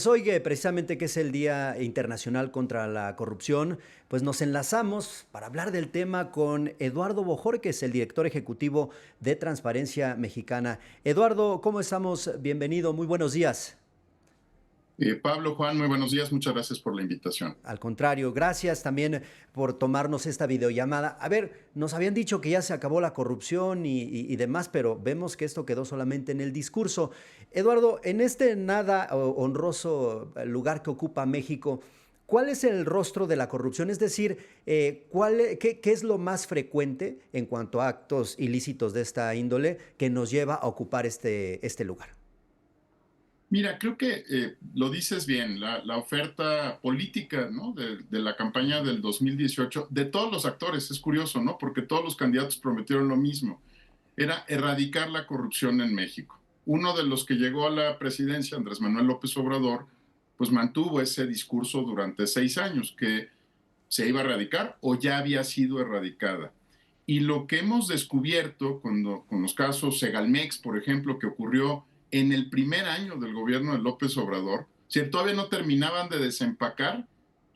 Hoy que precisamente que es el Día Internacional contra la Corrupción, pues nos enlazamos para hablar del tema con Eduardo Bojorquez, el director ejecutivo de Transparencia Mexicana. Eduardo, ¿cómo estamos? Bienvenido, muy buenos días. Pablo, Juan, muy buenos días. Muchas gracias por la invitación. Al contrario, gracias también por tomarnos esta videollamada. A ver, nos habían dicho que ya se acabó la corrupción y demás, pero vemos que esto quedó solamente en el discurso. Eduardo, en este nada honroso lugar que ocupa México, ¿cuál es el rostro de la corrupción? Es decir, ¿qué es lo más frecuente en cuanto a actos ilícitos de esta índole que nos lleva a ocupar este lugar? Mira, creo que lo dices bien, la oferta política, ¿no? de la campaña del 2018, de todos los actores, es curioso, ¿no? Porque todos los candidatos prometieron lo mismo, era erradicar la corrupción en México. Uno de los que llegó a la presidencia, Andrés Manuel López Obrador, pues mantuvo ese discurso durante 6 años, que se iba a erradicar o ya había sido erradicada. Y lo que hemos descubierto con los casos Segalmex, por ejemplo, que ocurrió en el primer año del gobierno de López Obrador, si todavía no terminaban de desempacar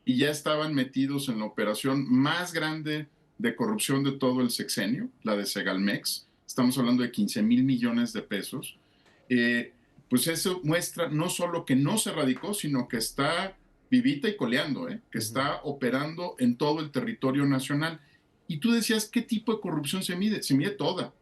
y ya estaban metidos en la operación más grande de corrupción de todo el sexenio, la de Segalmex, estamos hablando de 15,000 millones de pesos, eh, pues eso muestra no solo que no se erradicó, sino que está vivita y coleando, que Ujú. está operando en todo el territorio nacional. Y tú decías, ¿qué tipo de corrupción se mide? Se mide toda.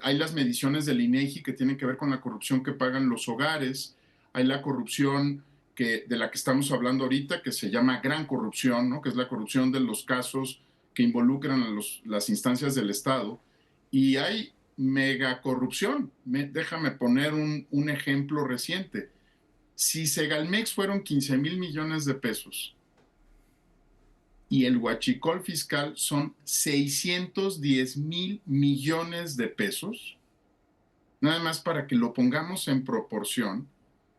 Hay las mediciones del INEGI que tienen que ver con la corrupción que pagan los hogares, hay la corrupción de la que estamos hablando ahorita, que se llama gran corrupción, ¿no? Que es la corrupción de los casos que involucran a las instancias del Estado, y hay megacorrupción. Déjame poner un ejemplo reciente. Si Segalmex fueron 15,000 millones de pesos y el huachicol fiscal son 610,000 millones de pesos, nada más para que lo pongamos en proporción,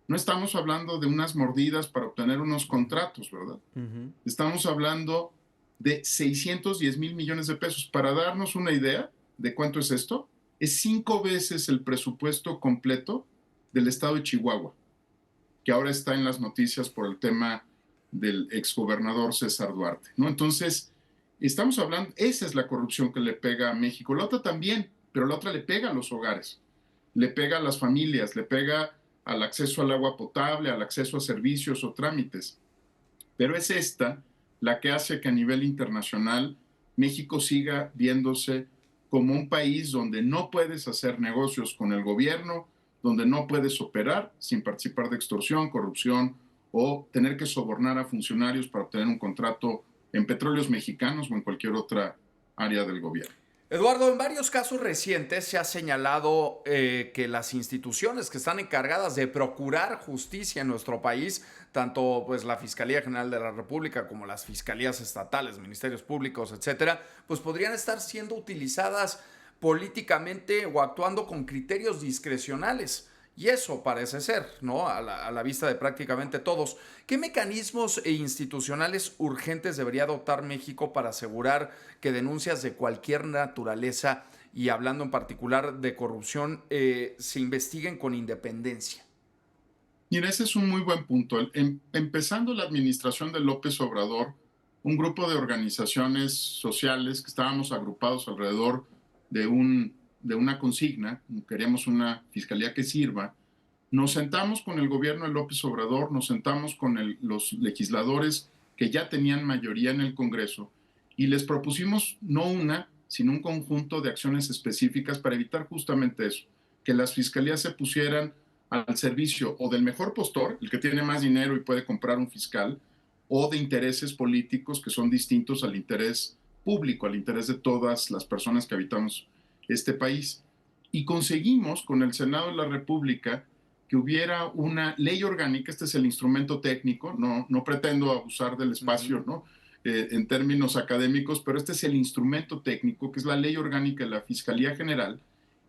no estamos hablando de unas mordidas para obtener unos contratos, ¿verdad? Ujú. Estamos hablando de 610,000 millones de pesos. Para darnos una idea de cuánto es esto, es 5 veces el presupuesto completo del estado de Chihuahua, que ahora está en las noticias por el tema del exgobernador César Duarte, ¿no? Entonces, estamos hablando, esa es la corrupción que le pega a México. La otra también, pero la otra le pega a los hogares, le pega a las familias, le pega al acceso al agua potable, al acceso a servicios o trámites. Pero es esta la que hace que a nivel internacional México siga viéndose como un país donde no puedes hacer negocios con el gobierno, donde no puedes operar sin participar de extorsión, corrupción o tener que sobornar a funcionarios para obtener un contrato en petróleos mexicanos o en cualquier otra área del gobierno. Eduardo, en varios casos recientes se ha señalado que las instituciones que están encargadas de procurar justicia en nuestro país, tanto pues la Fiscalía General de la República como las fiscalías estatales, ministerios públicos, etcétera, pues podrían estar siendo utilizadas políticamente o actuando con criterios discrecionales. Y eso parece ser, ¿no? A la vista de prácticamente todos. ¿Qué mecanismos institucionales urgentes debería adoptar México para asegurar que denuncias de cualquier naturaleza, y hablando en particular de corrupción, se investiguen con independencia? Mira, ese es un muy buen punto. Empezando la administración de López Obrador, un grupo de organizaciones sociales que estábamos agrupados alrededor de una consigna, queríamos una fiscalía que sirva, nos sentamos con el gobierno de López Obrador, nos sentamos con los legisladores que ya tenían mayoría en el Congreso y les propusimos no una, sino un conjunto de acciones específicas para evitar justamente eso, que las fiscalías se pusieran al servicio o del mejor postor, el que tiene más dinero y puede comprar un fiscal, o de intereses políticos que son distintos al interés público, al interés de todas las personas que habitamos este país. Y conseguimos con el Senado de la República que hubiera una ley orgánica. Este es el instrumento técnico, no pretendo abusar del Uh -huh. espacio, ¿no? En términos académicos, pero este es el instrumento técnico, que es la ley orgánica de la Fiscalía General,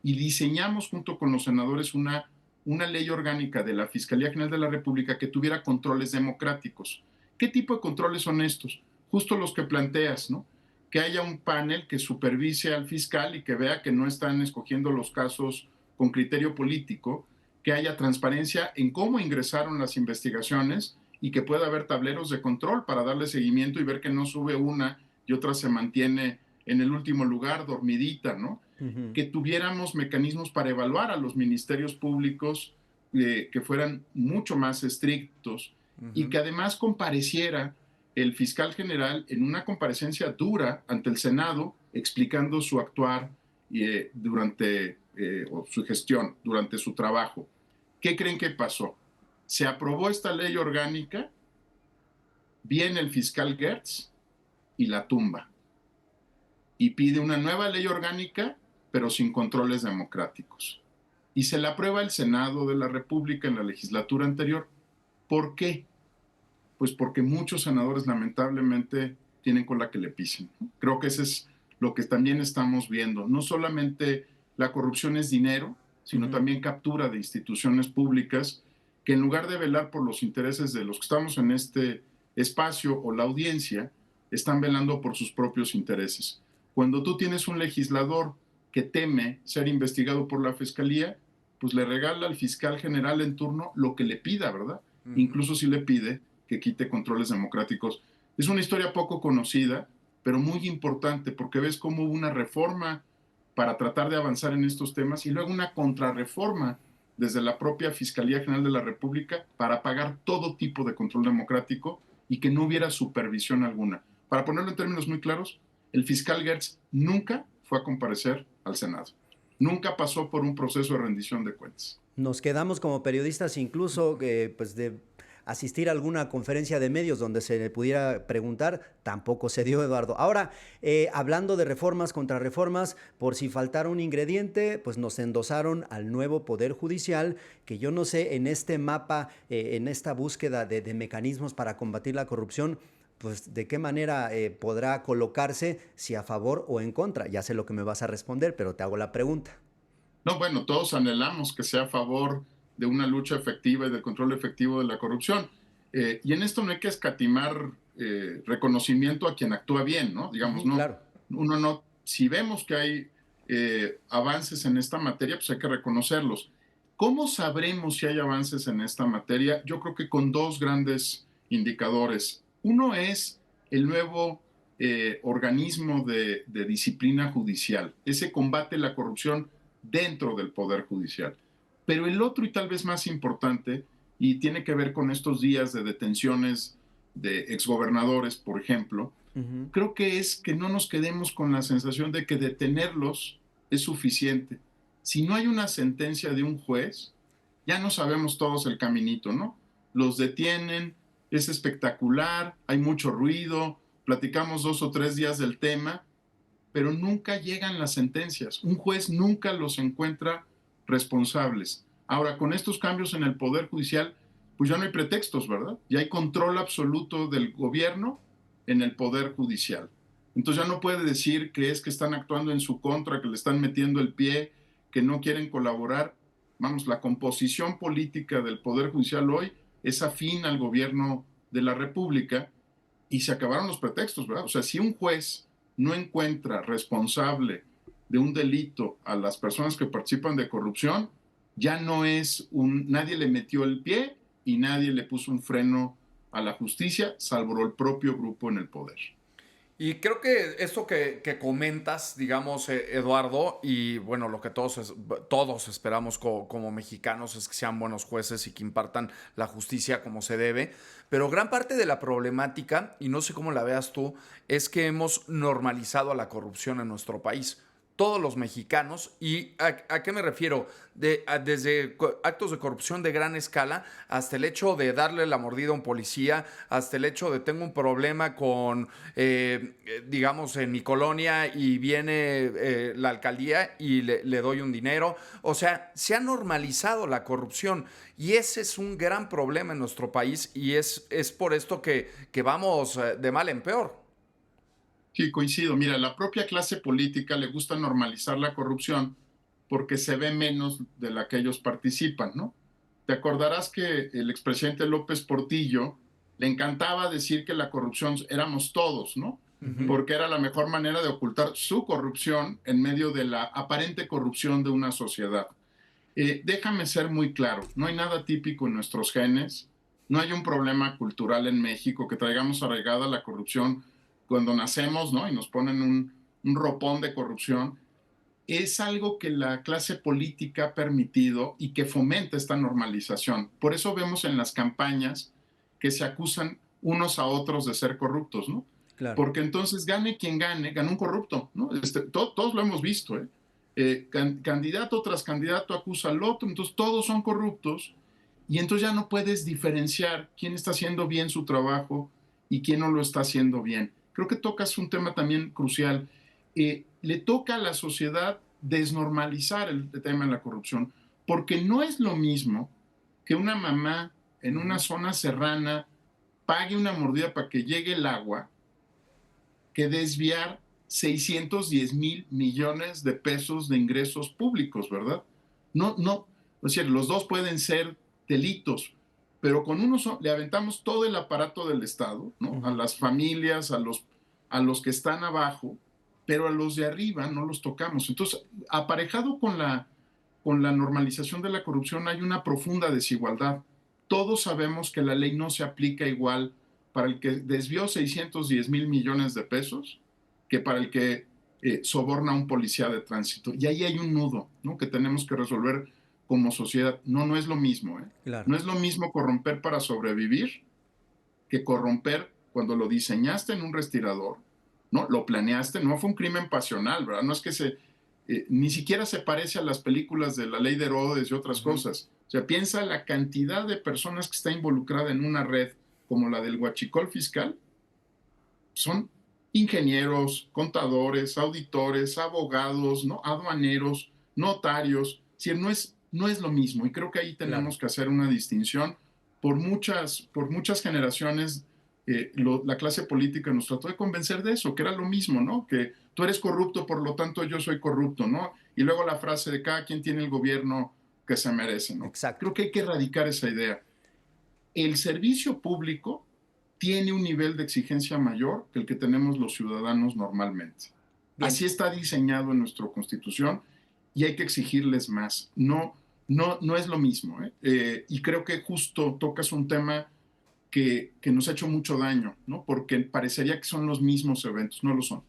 y diseñamos junto con los senadores una ley orgánica de la Fiscalía General de la República que tuviera controles democráticos. ¿Qué tipo de controles son estos? Justo los que planteas, ¿no? Que haya un panel que supervise al fiscal y que vea que no están escogiendo los casos con criterio político, que haya transparencia en cómo ingresaron las investigaciones y que pueda haber tableros de control para darle seguimiento y ver que no sube una y otra se mantiene en el último lugar, dormidita, ¿no? Ujú. Que tuviéramos mecanismos para evaluar a los ministerios públicos que fueran mucho más estrictos y que además compareciera el fiscal general en una comparecencia dura ante el Senado explicando su actuar durante o su gestión, durante su trabajo. ¿Qué creen que pasó? Se aprobó esta ley orgánica, viene el fiscal Gertz y la tumba. Y pide una nueva ley orgánica, pero sin controles democráticos. Y se la aprueba el Senado de la República en la legislatura anterior. ¿Por qué? Pues porque muchos senadores lamentablemente tienen cola que le pisen. Creo que eso es lo que también estamos viendo. No solamente la corrupción es dinero, sino también captura de instituciones públicas que en lugar de velar por los intereses de los que estamos en este espacio o la audiencia, están velando por sus propios intereses. Cuando tú tienes un legislador que teme ser investigado por la fiscalía, pues le regala al fiscal general en turno lo que le pida, ¿verdad? Incluso si le pide que quite controles democráticos. Es una historia poco conocida, pero muy importante, porque ves cómo hubo una reforma para tratar de avanzar en estos temas y luego una contrarreforma desde la propia Fiscalía General de la República para apagar todo tipo de control democrático y que no hubiera supervisión alguna. Para ponerlo en términos muy claros, el fiscal Gertz nunca fue a comparecer al Senado. Nunca pasó por un proceso de rendición de cuentas. Nos quedamos como periodistas incluso pues de asistir a alguna conferencia de medios donde se le pudiera preguntar, tampoco se dio, Eduardo. Ahora, hablando de reformas contra reformas, por si faltara un ingrediente, pues nos endosaron al nuevo Poder Judicial, que yo no sé, en este mapa, en esta búsqueda de mecanismos para combatir la corrupción, pues de qué manera podrá colocarse, si a favor o en contra. Ya sé lo que me vas a responder, pero te hago la pregunta. No, bueno, todos anhelamos que sea a favor de una lucha efectiva y del control efectivo de la corrupción. Y en esto no hay que escatimar reconocimiento a quien actúa bien, ¿no? Digamos, no, Claro. uno no, si vemos que hay avances en esta materia, pues hay que reconocerlos. ¿Cómo sabremos si hay avances en esta materia? Yo creo que con dos grandes indicadores. Uno es el nuevo organismo de disciplina judicial. Ese combate la corrupción dentro del Poder Judicial. Pero el otro y tal vez más importante, y tiene que ver con estos días de detenciones de exgobernadores, por ejemplo, creo que es que no nos quedemos con la sensación de que detenerlos es suficiente. Si no hay una sentencia de un juez, ya no sabemos todos el caminito, ¿no? Los detienen, es espectacular, hay mucho ruido, platicamos 2 o 3 días del tema, pero nunca llegan las sentencias. Un juez nunca los encuentra responsables. Ahora, con estos cambios en el Poder Judicial, pues ya no hay pretextos, ¿verdad? Ya hay control absoluto del gobierno en el Poder Judicial. Entonces ya no puede decir que es que están actuando en su contra, que le están metiendo el pie, que no quieren colaborar. Vamos, la composición política del Poder Judicial hoy es afín al gobierno de la República y se acabaron los pretextos, ¿verdad? O sea, si un juez no encuentra responsable de un delito a las personas que participan de corrupción, ya no es nadie le metió el pie y nadie le puso un freno a la justicia, salvo el propio grupo en el poder. Y creo que esto que comentas, digamos, Eduardo, y bueno, lo que todos esperamos como mexicanos es que sean buenos jueces y que impartan la justicia como se debe, pero gran parte de la problemática, y no sé cómo la veas tú, es que hemos normalizado a la corrupción en nuestro país. Todos los mexicanos, ¿y a qué me refiero? Desde actos de corrupción de gran escala hasta el hecho de darle la mordida a un policía, hasta el hecho de tengo un problema con, digamos, en mi colonia y viene la alcaldía y le doy un dinero. O sea, se ha normalizado la corrupción y ese es un gran problema en nuestro país y es por esto que vamos de mal en peor. Sí, coincido. Mira, la propia clase política le gusta normalizar la corrupción porque se ve menos de la que ellos participan, ¿no? Te acordarás que el expresidente López Portillo le encantaba decir que la corrupción éramos todos, ¿no? Porque era la mejor manera de ocultar su corrupción en medio de la aparente corrupción de una sociedad. Déjame ser muy claro, no hay nada típico en nuestros genes, no hay un problema cultural en México que traigamos arraigada la corrupción cuando nacemos, ¿no? Y nos ponen un ropón de corrupción. Es algo que la clase política ha permitido y que fomenta esta normalización. Por eso vemos en las campañas que se acusan unos a otros de ser corruptos, ¿no? Claro. Porque entonces gane quien gane, gana un corrupto, ¿no? Todos lo hemos visto, ¿eh? Candidato tras candidato acusa al otro, entonces todos son corruptos y entonces ya no puedes diferenciar quién está haciendo bien su trabajo y quién no lo está haciendo bien. Creo que tocas un tema también crucial. Le toca a la sociedad desnormalizar el tema de la corrupción, porque no es lo mismo que una mamá en una zona serrana pague una mordida para que llegue el agua que desviar 610,000 millones de pesos de ingresos públicos, ¿verdad? No, es decir, los dos pueden ser delitos, pero con uno le aventamos todo el aparato del Estado, ¿no? A las familias, a los que están abajo, pero a los de arriba no los tocamos. Entonces, aparejado con la normalización de la corrupción hay una profunda desigualdad. Todos sabemos que la ley no se aplica igual para el que desvió 610,000 millones de pesos que para el que soborna a un policía de tránsito. Y ahí hay un nudo, ¿no? Que tenemos que resolver como sociedad. No es lo mismo, ¿eh? Claro. No es lo mismo corromper para sobrevivir que corromper cuando lo diseñaste en un respirador, ¿no? Lo planeaste, no fue un crimen pasional, ¿verdad? No es que ni siquiera se parece a las películas de La Ley de Herodes y otras cosas. O sea, piensa la cantidad de personas que está involucrada en una red como la del huachicol fiscal. Son ingenieros, contadores, auditores, abogados, ¿no? Aduaneros, notarios. Es decir, no es lo mismo. Y creo que ahí tenemos que hacer una distinción. Por muchas generaciones, la clase política nos trató de convencer de eso, que era lo mismo, ¿no? Que tú eres corrupto, por lo tanto yo soy corrupto, ¿no? Y luego la frase de cada quien tiene el gobierno que se merece, ¿no? Exacto. Creo que hay que erradicar esa idea. El servicio público tiene un nivel de exigencia mayor que el que tenemos los ciudadanos normalmente. Bien. Así está diseñado en nuestra Constitución y hay que exigirles más. No es lo mismo, ¿eh? Y creo que justo tocas un tema que nos ha hecho mucho daño, ¿no? Porque parecería que son los mismos eventos, no lo son.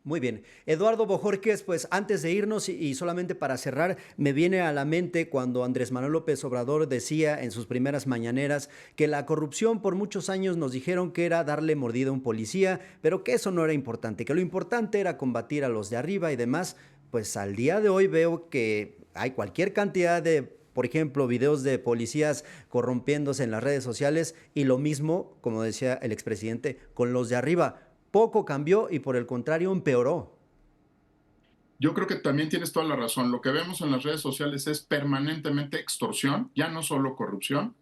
Muy bien. Eduardo Bojorquez, pues antes de irnos y solamente para cerrar, me viene a la mente cuando Andrés Manuel López Obrador decía en sus primeras mañaneras que la corrupción por muchos años nos dijeron que era darle mordida a un policía, pero que eso no era importante, que lo importante era combatir a los de arriba y demás. Pues al día de hoy veo que hay cualquier cantidad de, por ejemplo, videos de policías corrompiéndose en las redes sociales y lo mismo, como decía el expresidente, con los de arriba. Poco cambió y por el contrario empeoró. Yo creo que también tienes toda la razón. Lo que vemos en las redes sociales es permanentemente extorsión, ya no solo corrupción,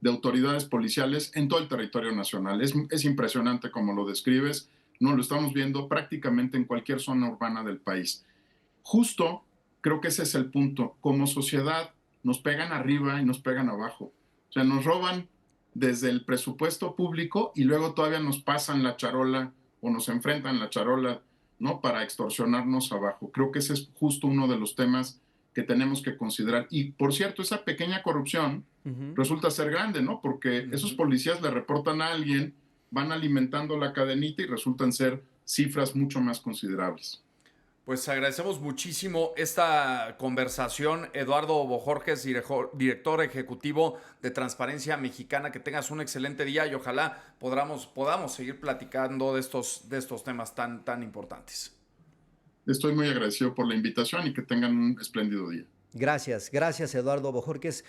de autoridades policiales en todo el territorio nacional. Es impresionante como lo describes. No lo estamos viendo prácticamente en cualquier zona urbana del país. Justo creo que ese es el punto. Como sociedad nos pegan arriba y nos pegan abajo. O sea, nos roban desde el presupuesto público y luego todavía nos pasan la charola o nos enfrentan la charola, ¿no? Para extorsionarnos abajo. Creo que ese es justo uno de los temas que tenemos que considerar. Y, por cierto, esa pequeña corrupción resulta ser grande, ¿no? Porque esos policías le reportan a alguien, van alimentando la cadenita y resultan ser cifras mucho más considerables. Pues agradecemos muchísimo esta conversación, Eduardo Bojorquez, director ejecutivo de Transparencia Mexicana. Que tengas un excelente día y ojalá podamos seguir platicando de estos temas tan importantes. Estoy muy agradecido por la invitación y que tengan un espléndido día. Gracias Eduardo Bojorquez,